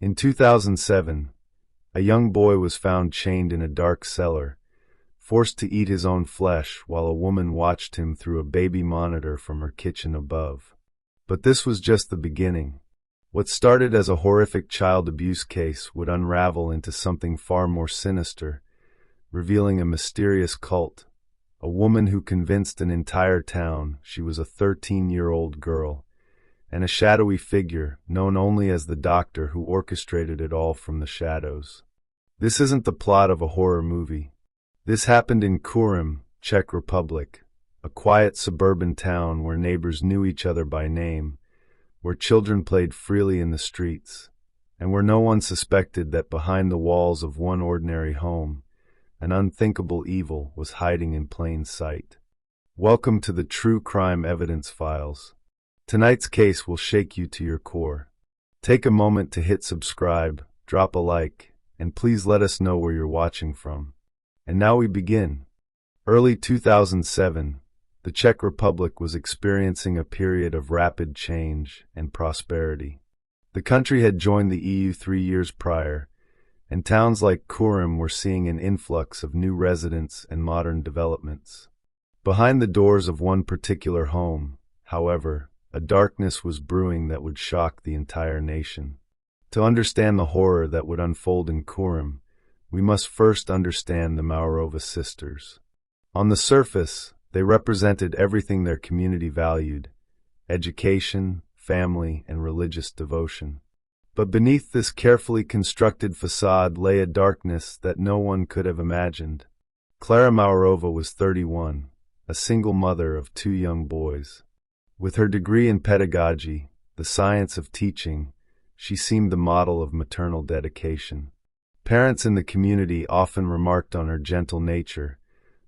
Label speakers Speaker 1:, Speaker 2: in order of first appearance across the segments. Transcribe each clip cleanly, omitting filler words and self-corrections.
Speaker 1: In 2007, a young boy was found chained in a dark cellar, forced to eat his own flesh while a woman watched him through a baby monitor from her kitchen above. But this was just the beginning. What started as a horrific child abuse case would unravel into something far more sinister, revealing a mysterious cult, a woman who convinced an entire town she was a 13-year-old girl, and a shadowy figure known only as the doctor who orchestrated it all from the shadows. This isn't the plot of a horror movie. This happened in Kurim, Czech Republic, a quiet suburban town where neighbors knew each other by name, where children played freely in the streets, and where no one suspected that behind the walls of one ordinary home, an unthinkable evil was hiding in plain sight. Welcome to the True Crime Evidence Files. Tonight's case will shake you to your core. Take a moment to hit subscribe, drop a like, and please let us know where you're watching from. And now we begin. Early 2007, the Czech Republic was experiencing a period of rapid change and prosperity. The country had joined the EU 3 years prior, and towns like Kurim were seeing an influx of new residents and modern developments. Behind the doors of one particular home, however, a darkness was brewing that would shock the entire nation. To understand the horror that would unfold in Kurim, we must first understand the Mauerova sisters. On the surface, they represented everything their community valued: education, family, and religious devotion. But beneath this carefully constructed facade lay a darkness that no one could have imagined. Klara Mauerova was 31, a single mother of 2 young boys. With her degree in pedagogy, the science of teaching, she seemed the model of maternal dedication. Parents in the community often remarked on her gentle nature,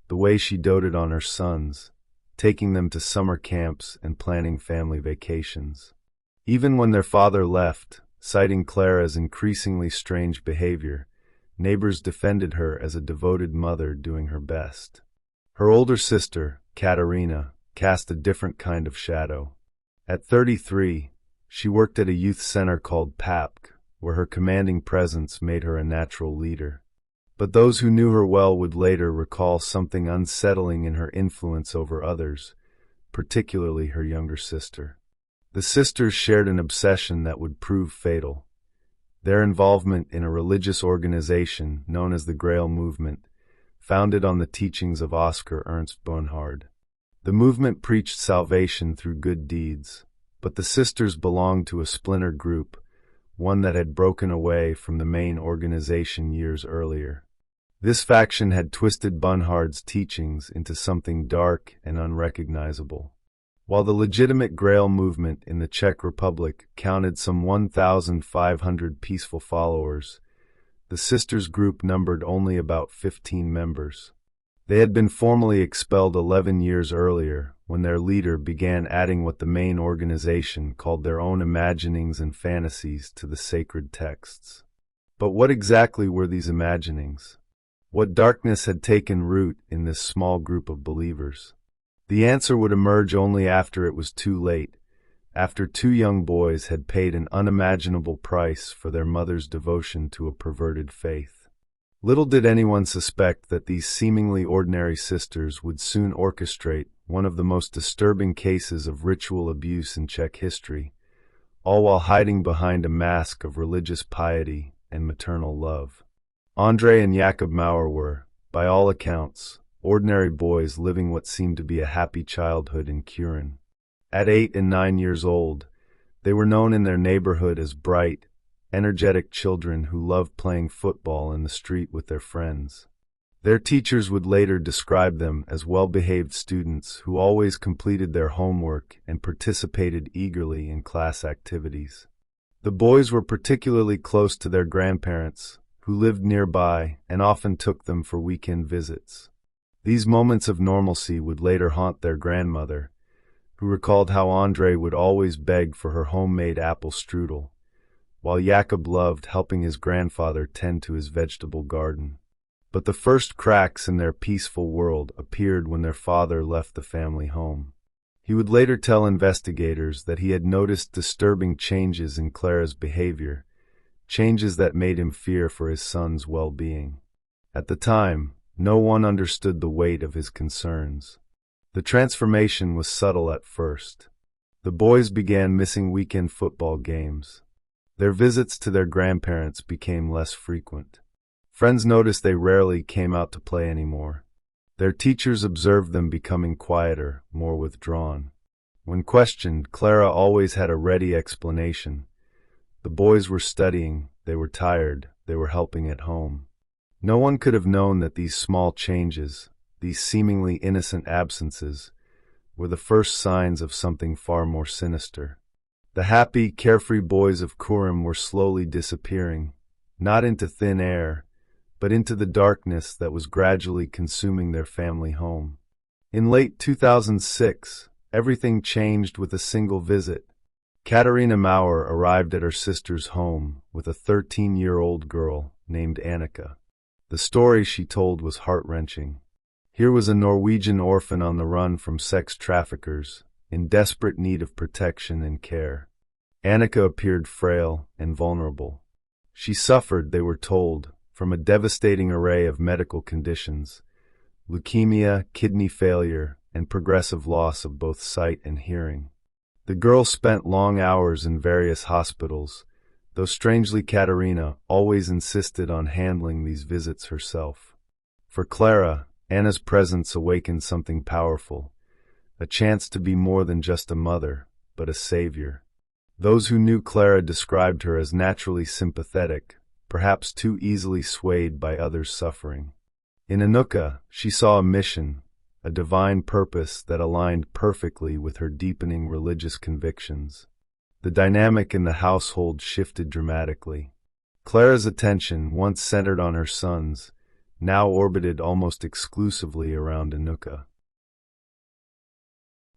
Speaker 1: the way she doted on her sons, taking them to summer camps and planning family vacations. Even when their father left, citing Klara's increasingly strange behavior, neighbors defended her as a devoted mother doing her best. Her older sister, Katerina, cast a different kind of shadow. At 33, she worked at a youth center called PAPK, where her commanding presence made her a natural leader. But those who knew her well would later recall something unsettling in her influence over others, particularly her younger sister. The sisters shared an obsession that would prove fatal. Their involvement in a religious organization known as the Grail Movement, founded on the teachings of Oscar Ernst Bernhard. The movement preached salvation through good deeds, but the sisters belonged to a splinter group, one that had broken away from the main organization years earlier. This faction had twisted Bernhard's teachings into something dark and unrecognizable. While the legitimate Grail movement in the Czech Republic counted some 1,500 peaceful followers, the sisters' group numbered only about 15 members. They had been formally expelled 11 years earlier, when their leader began adding what the main organization called their own imaginings and fantasies to the sacred texts. But what exactly were these imaginings? What darkness had taken root in this small group of believers? The answer would emerge only after it was too late, after 2 young boys had paid an unimaginable price for their mother's devotion to a perverted faith. Little did anyone suspect that these seemingly ordinary sisters would soon orchestrate one of the most disturbing cases of ritual abuse in Czech history, all while hiding behind a mask of religious piety and maternal love. Ondrej and Jakub Mauerova were, by all accounts, ordinary boys living what seemed to be a happy childhood in Kurim. At 8 and 9 years old, they were known in their neighborhood as bright, energetic children who loved playing football in the street with their friends. Their teachers would later describe them as well-behaved students who always completed their homework and participated eagerly in class activities. The boys were particularly close to their grandparents, who lived nearby and often took them for weekend visits. These moments of normalcy would later haunt their grandmother, who recalled how Ondrej would always beg for her homemade apple strudel, while Jakub loved helping his grandfather tend to his vegetable garden. But the first cracks in their peaceful world appeared when their father left the family home. He would later tell investigators that he had noticed disturbing changes in Klara's behavior, changes that made him fear for his son's well-being. At the time, no one understood the weight of his concerns. The transformation was subtle at first. The boys began missing weekend football games. Their visits to their grandparents became less frequent. Friends noticed they rarely came out to play anymore. Their teachers observed them becoming quieter, more withdrawn. When questioned, Klara always had a ready explanation. The boys were studying, they were tired, they were helping at home. No one could have known that these small changes, these seemingly innocent absences, were the first signs of something far more sinister. The happy, carefree boys of Kurim were slowly disappearing, not into thin air, but into the darkness that was gradually consuming their family home. In late 2006, everything changed with a single visit. Katerina Mauer arrived at her sister's home with a 13-year-old girl named Annika. The story she told was heart-wrenching. Here was a Norwegian orphan on the run from sex traffickers, in desperate need of protection and care. Annika appeared frail and vulnerable. She suffered, they were told, from a devastating array of medical conditions: leukemia, kidney failure, and progressive loss of both sight and hearing. The girl spent long hours in various hospitals, though strangely Katerina always insisted on handling these visits herself. For Klara, Anna's presence awakened something powerful, a chance to be more than just a mother, but a savior. Those who knew Klara described her as naturally sympathetic, perhaps too easily swayed by others' suffering. In Annika, she saw a mission, a divine purpose that aligned perfectly with her deepening religious convictions. The dynamic in the household shifted dramatically. Klara's attention, once centered on her sons, now orbited almost exclusively around Annika.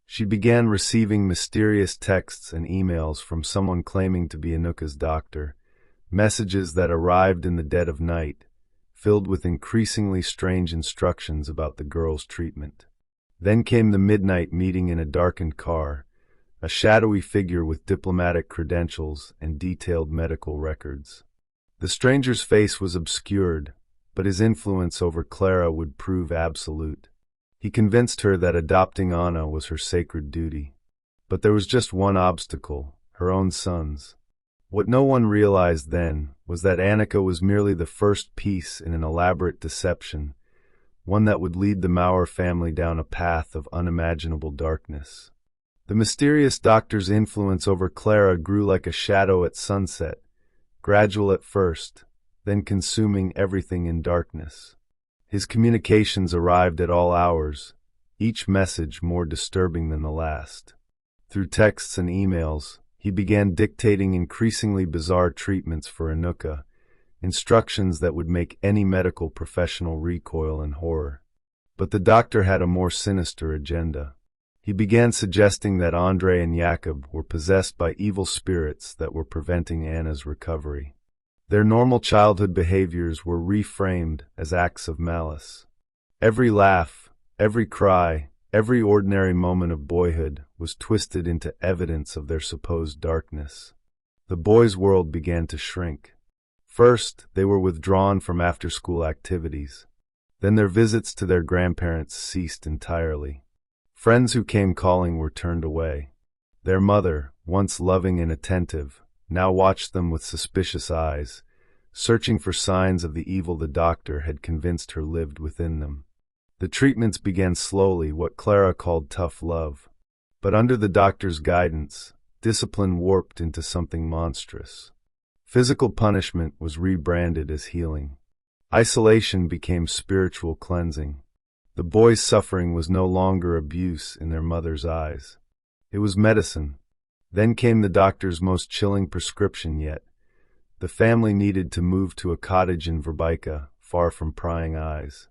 Speaker 1: She began receiving mysterious texts and emails from someone claiming to be Annika's doctor, messages that arrived in the dead of night, filled with increasingly strange instructions about the girl's treatment. Then came the midnight meeting in a darkened car, a shadowy figure with diplomatic credentials and detailed medical records. The stranger's face was obscured, but his influence over Klara would prove absolute. He convinced her that adopting Anna was her sacred duty. But there was just one obstacle: her own sons. What no one realized then was that Annika was merely the first piece in an elaborate deception, one that would lead the Mauer family down a path of unimaginable darkness. The mysterious doctor's influence over Klara grew like a shadow at sunset, gradual at first, then consuming everything in darkness. His communications arrived at all hours, each message more disturbing than the last. Through texts and emails, he began dictating increasingly bizarre treatments for Annika, instructions that would make any medical professional recoil in horror. But the doctor had a more sinister agenda. He began suggesting that Ondrej and Jakub were possessed by evil spirits that were preventing Anna's recovery. Their normal childhood behaviors were reframed as acts of malice. Every laugh, every cry, every ordinary moment of boyhood was twisted into evidence of their supposed darkness. The boys' world began to shrink. First, they were withdrawn from after-school activities. Then their visits to their grandparents ceased entirely. Friends who came calling were turned away. Their mother, once loving and attentive, now watched them with suspicious eyes, searching for signs of the evil the doctor had convinced her lived within them. The treatments began slowly, what Klara called tough love. But under the doctor's guidance, discipline warped into something monstrous. Physical punishment was rebranded as healing. Isolation became spiritual cleansing. The boys' suffering was no longer abuse in their mother's eyes. It was medicine. Then came the doctor's most chilling prescription yet. The family needed to move to a cottage in Verbica, far from prying eyes.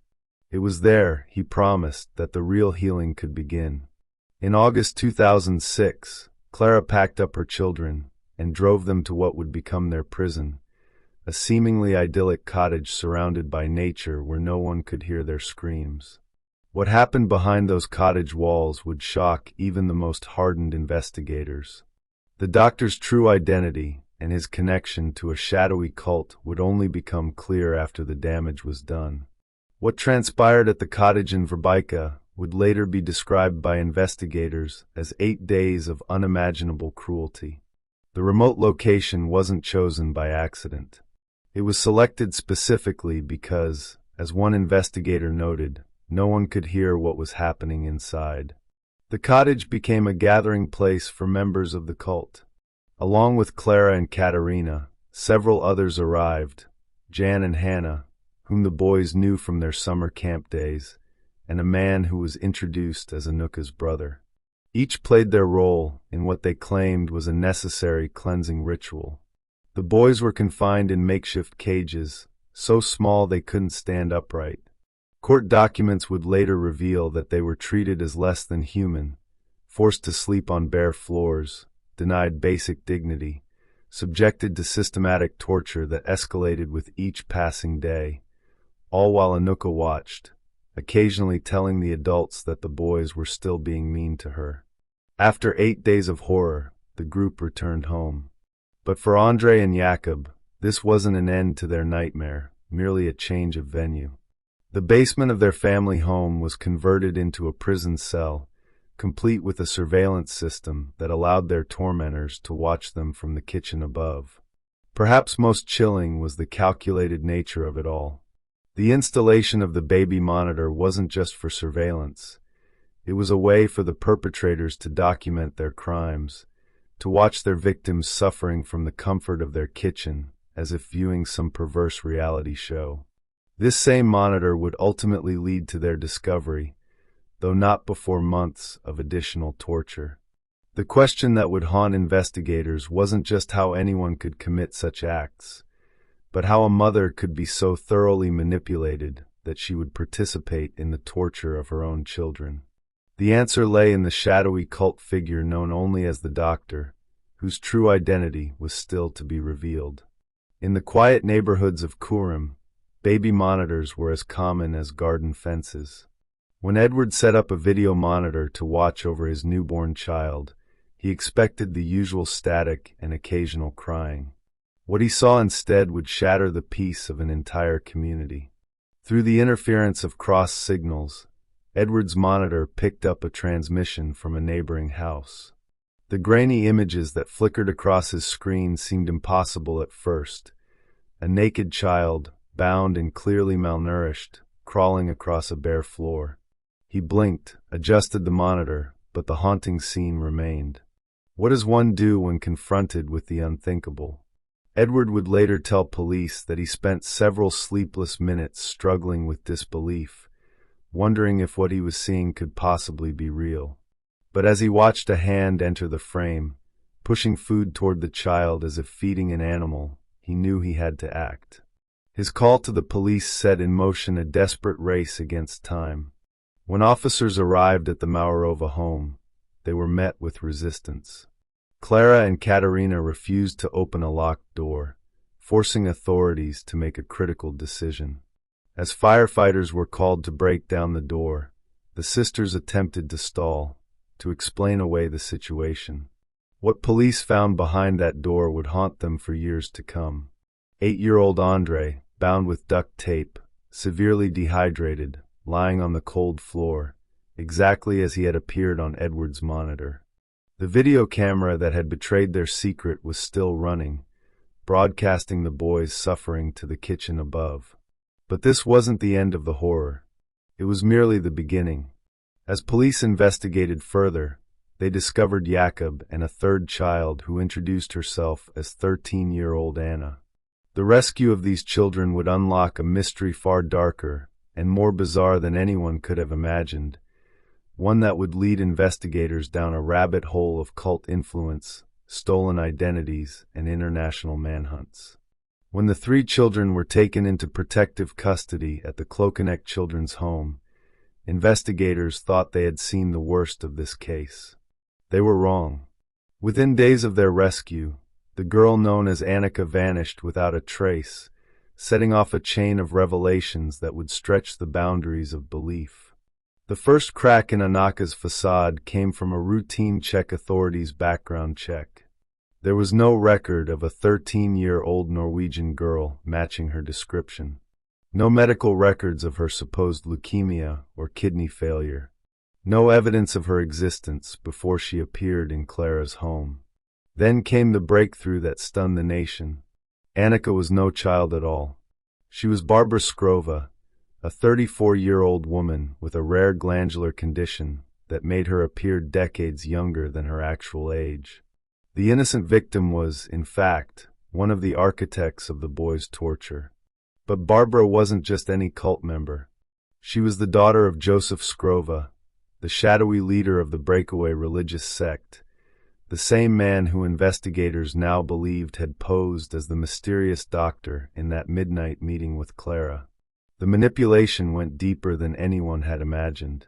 Speaker 1: It was there, he promised, that the real healing could begin. In August 2006, Klara packed up her children and drove them to what would become their prison, a seemingly idyllic cottage surrounded by nature where no one could hear their screams. What happened behind those cottage walls would shock even the most hardened investigators. The doctor's true identity, and his connection to a shadowy cult would only become clear after the damage was done. What transpired at the cottage in Verbica would later be described by investigators as 8 days of unimaginable cruelty. The remote location wasn't chosen by accident. It was selected specifically because, as one investigator noted, no one could hear what was happening inside. The cottage became a gathering place for members of the cult. Along with Klara and Katerina, several others arrived, Jan and Hannah, whom the boys knew from their summer camp days, and a man who was introduced as Anuka's brother. Each played their role in what they claimed was a necessary cleansing ritual. The boys were confined in makeshift cages, so small they couldn't stand upright. Court documents would later reveal that they were treated as less than human, forced to sleep on bare floors, denied basic dignity, subjected to systematic torture that escalated with each passing day, all while Anuka watched, occasionally telling the adults that the boys were still being mean to her. After 8 days of horror, the group returned home. But for Ondrej and Jakub, this wasn't an end to their nightmare, merely a change of venue. The basement of their family home was converted into a prison cell, complete with a surveillance system that allowed their tormentors to watch them from the kitchen above. Perhaps most chilling was the calculated nature of it all. The installation of the baby monitor wasn't just for surveillance. It was a way for the perpetrators to document their crimes, to watch their victims suffering from the comfort of their kitchen, as if viewing some perverse reality show. This same monitor would ultimately lead to their discovery, though not before months of additional torture. The question that would haunt investigators wasn't just how anyone could commit such acts, but how a mother could be so thoroughly manipulated that she would participate in the torture of her own children. The answer lay in the shadowy cult figure known only as the Doctor, whose true identity was still to be revealed. In the quiet neighborhoods of Kurim, baby monitors were as common as garden fences. When Edward set up a video monitor to watch over his newborn child, he expected the usual static and occasional crying. What he saw instead would shatter the peace of an entire community. Through the interference of cross signals, Edward's monitor picked up a transmission from a neighboring house. The grainy images that flickered across his screen seemed impossible at first. A naked child, bound and clearly malnourished, crawling across a bare floor. He blinked, adjusted the monitor, but the haunting scene remained. What does one do when confronted with the unthinkable? Edward would later tell police that he spent several sleepless minutes struggling with disbelief, wondering if what he was seeing could possibly be real. But as he watched a hand enter the frame, pushing food toward the child as if feeding an animal, he knew he had to act. His call to the police set in motion a desperate race against time. When officers arrived at the Mauerova home, they were met with resistance. Klara and Katerina refused to open a locked door, forcing authorities to make a critical decision. As firefighters were called to break down the door, the sisters attempted to stall, to explain away the situation. What police found behind that door would haunt them for years to come. 8-year-old Ondrej, bound with duct tape, severely dehydrated, lying on the cold floor, exactly as he had appeared on Edward's monitor. The video camera that had betrayed their secret was still running, broadcasting the boys suffering to the kitchen above. But this wasn't the end of the horror. It was merely the beginning. As police investigated further, they discovered Jakub and a third child who introduced herself as 13-year-old Anna. The rescue of these children would unlock a mystery far darker and more bizarre than anyone could have imagined, one that would lead investigators down a rabbit hole of cult influence, stolen identities, and international manhunts. When the 3 children were taken into protective custody at the Klokenek Children's Home, investigators thought they had seen the worst of this case. They were wrong. Within days of their rescue, the girl known as Annika vanished without a trace, setting off a chain of revelations that would stretch the boundaries of belief. The first crack in Annika's facade came from a routine Czech authorities' background check. There was no record of a 13-year-old Norwegian girl matching her description. No medical records of her supposed leukemia or kidney failure. No evidence of her existence before she appeared in Klara's home. Then came the breakthrough that stunned the nation. Annika was no child at all. She was Barbara Skrova, a 34-year-old woman with a rare glandular condition that made her appear decades younger than her actual age. The innocent victim was, in fact, one of the architects of the boy's torture. But Barbara wasn't just any cult member. She was the daughter of Joseph Skrova, the shadowy leader of the breakaway religious sect, the same man who investigators now believed had posed as the mysterious doctor in that midnight meeting with Klara. The manipulation went deeper than anyone had imagined.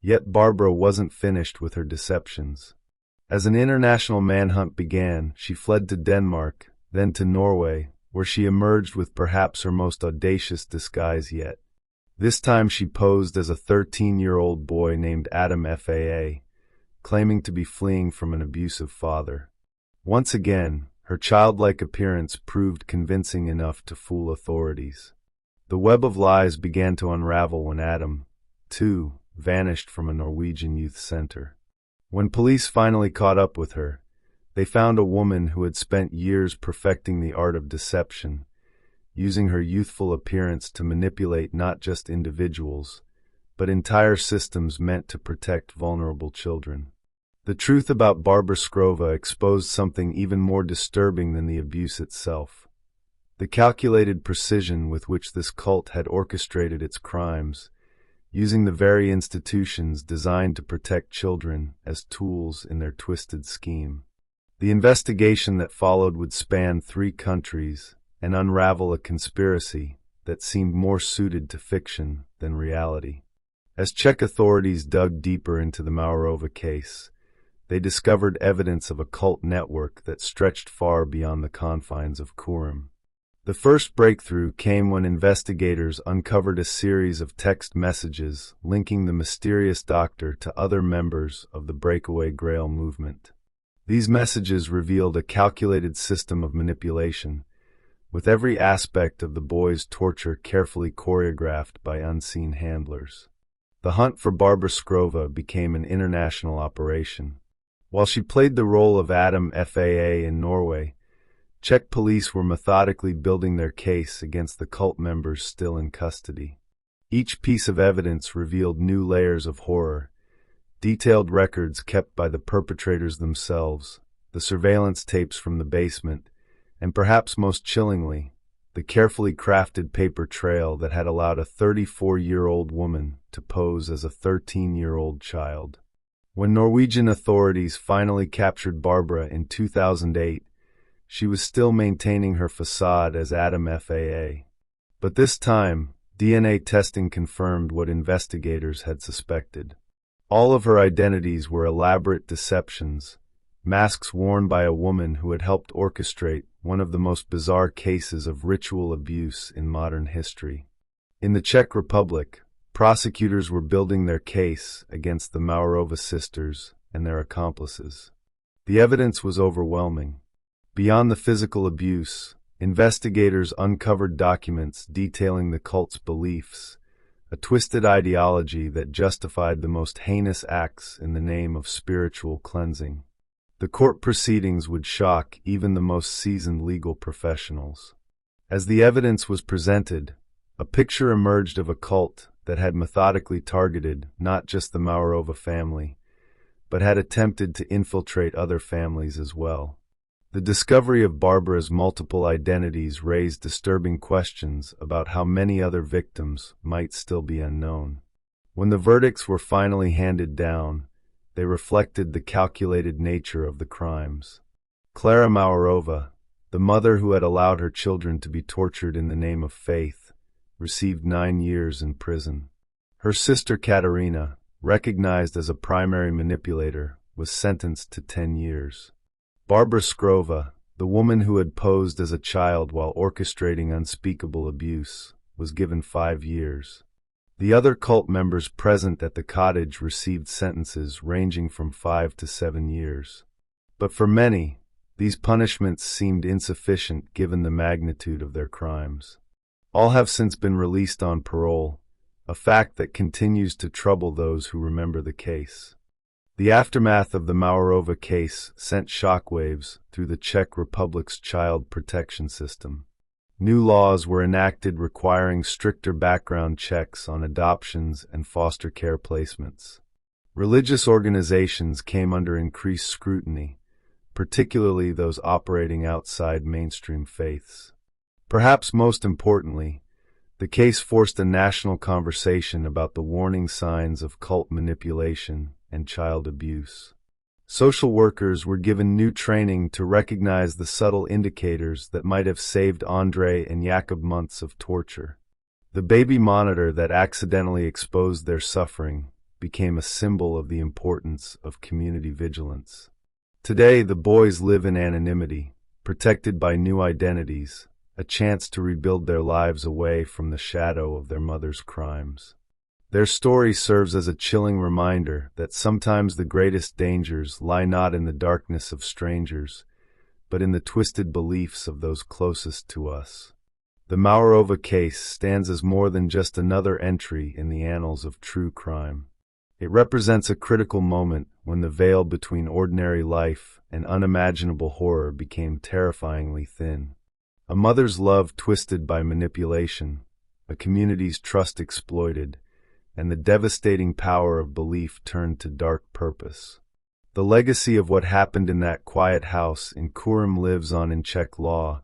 Speaker 1: Yet Barbara wasn't finished with her deceptions. As an international manhunt began, she fled to Denmark, then to Norway, where she emerged with perhaps her most audacious disguise yet. This time she posed as a 13-year-old boy named Adam Faa, claiming to be fleeing from an abusive father. Once again, her childlike appearance proved convincing enough to fool authorities. The web of lies began to unravel when Adam, too, vanished from a Norwegian youth center. When police finally caught up with her, they found a woman who had spent years perfecting the art of deception, using her youthful appearance to manipulate not just individuals, but entire systems meant to protect vulnerable children. The truth about Barbara Skrova exposed something even more disturbing than the abuse itself. The calculated precision with which this cult had orchestrated its crimes, using the very institutions designed to protect children as tools in their twisted scheme. The investigation that followed would span 3 countries and unravel a conspiracy that seemed more suited to fiction than reality. As Czech authorities dug deeper into the Mauerova case, they discovered evidence of a cult network that stretched far beyond the confines of Kurum. The first breakthrough came when investigators uncovered a series of text messages linking the mysterious doctor to other members of the breakaway Grail movement. These messages revealed a calculated system of manipulation, with every aspect of the boy's torture carefully choreographed by unseen handlers. The hunt for Barbara Skrova became an international operation. While she played the role of Adam Faa in Norway, Czech police were methodically building their case against the cult members still in custody. Each piece of evidence revealed new layers of horror, detailed records kept by the perpetrators themselves, the surveillance tapes from the basement, and perhaps most chillingly, the carefully crafted paper trail that had allowed a 34-year-old woman to pose as a 13-year-old child. When Norwegian authorities finally captured Barbara in 2008, she was still maintaining her facade as Adam Faa. But this time, DNA testing confirmed what investigators had suspected. All of her identities were elaborate deceptions, masks worn by a woman who had helped orchestrate one of the most bizarre cases of ritual abuse in modern history. In the Czech Republic, prosecutors were building their case against the Mauerova sisters and their accomplices. The evidence was overwhelming. Beyond the physical abuse, investigators uncovered documents detailing the cult's beliefs, a twisted ideology that justified the most heinous acts in the name of spiritual cleansing. The court proceedings would shock even the most seasoned legal professionals. As the evidence was presented, a picture emerged of a cult that had methodically targeted not just the Mauerova family, but had attempted to infiltrate other families as well. The discovery of Barbara's multiple identities raised disturbing questions about how many other victims might still be unknown. When the verdicts were finally handed down, they reflected the calculated nature of the crimes. Klara Mauerova, the mother who had allowed her children to be tortured in the name of faith, received 9 years in prison. Her sister Katerina, recognized as a primary manipulator, was sentenced to 10 years. Barbara Skrova, the woman who had posed as a child while orchestrating unspeakable abuse, was given 5 years. The other cult members present at the cottage received sentences ranging from 5 to 7 years. But for many, These punishments seemed insufficient given the magnitude of their crimes. All have since been released on parole, a fact that continues to trouble those who remember the case. The aftermath of the Mauerova case sent shockwaves through the Czech Republic's child protection system. New laws were enacted requiring stricter background checks on adoptions and foster care placements. Religious organizations came under increased scrutiny, particularly those operating outside mainstream faiths. Perhaps most importantly, the case forced a national conversation about the warning signs of cult manipulation and child abuse. Social workers were given new training to recognize the subtle indicators that might have saved Ondrej and Jakub months of torture. The baby monitor that accidentally exposed their suffering became a symbol of the importance of community vigilance. Today, the boys live in anonymity, protected by new identities, a chance to rebuild their lives away from the shadow of their mother's crimes. Their story serves as a chilling reminder that sometimes the greatest dangers lie not in the darkness of strangers, but in the twisted beliefs of those closest to us. The Mauerova case stands as more than just another entry in the annals of true crime. It represents a critical moment when the veil between ordinary life and unimaginable horror became terrifyingly thin. A mother's love twisted by manipulation, a community's trust exploited, and the devastating power of belief turned to dark purpose. The legacy of what happened in that quiet house in Kurim lives on in Czech law,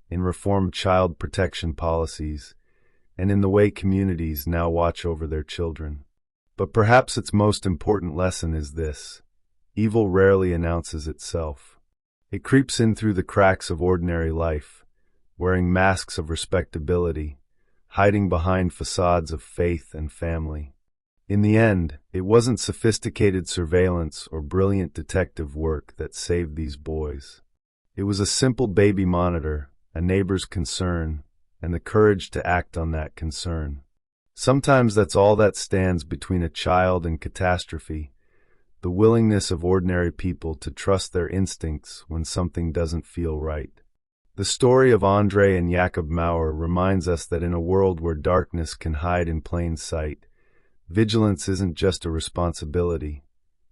Speaker 1: in reformed child protection policies, and in the way communities now watch over their children. But perhaps its most important lesson is this: evil rarely announces itself. It creeps in through the cracks of ordinary life, wearing masks of respectability, hiding behind facades of faith and family. In the end, it wasn't sophisticated surveillance or brilliant detective work that saved these boys. It was a simple baby monitor, a neighbor's concern, and the courage to act on that concern. Sometimes that's all that stands between a child and catastrophe, the willingness of ordinary people to trust their instincts when something doesn't feel right. The story of Ondrej and Jakub Mauer reminds us that in a world where darkness can hide in plain sight, vigilance isn't just a responsibility,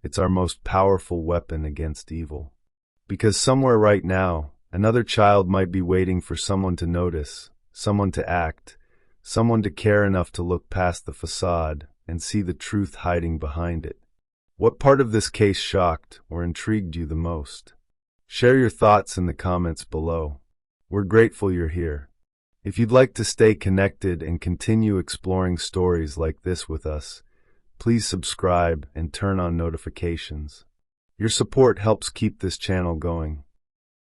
Speaker 1: it's our most powerful weapon against evil. Because somewhere right now, another child might be waiting for someone to notice, someone to act, someone to care enough to look past the facade and see the truth hiding behind it. What part of this case shocked or intrigued you the most? Share your thoughts in the comments below. We're grateful you're here. If you'd like to stay connected and continue exploring stories like this with us, please subscribe and turn on notifications. Your support helps keep this channel going.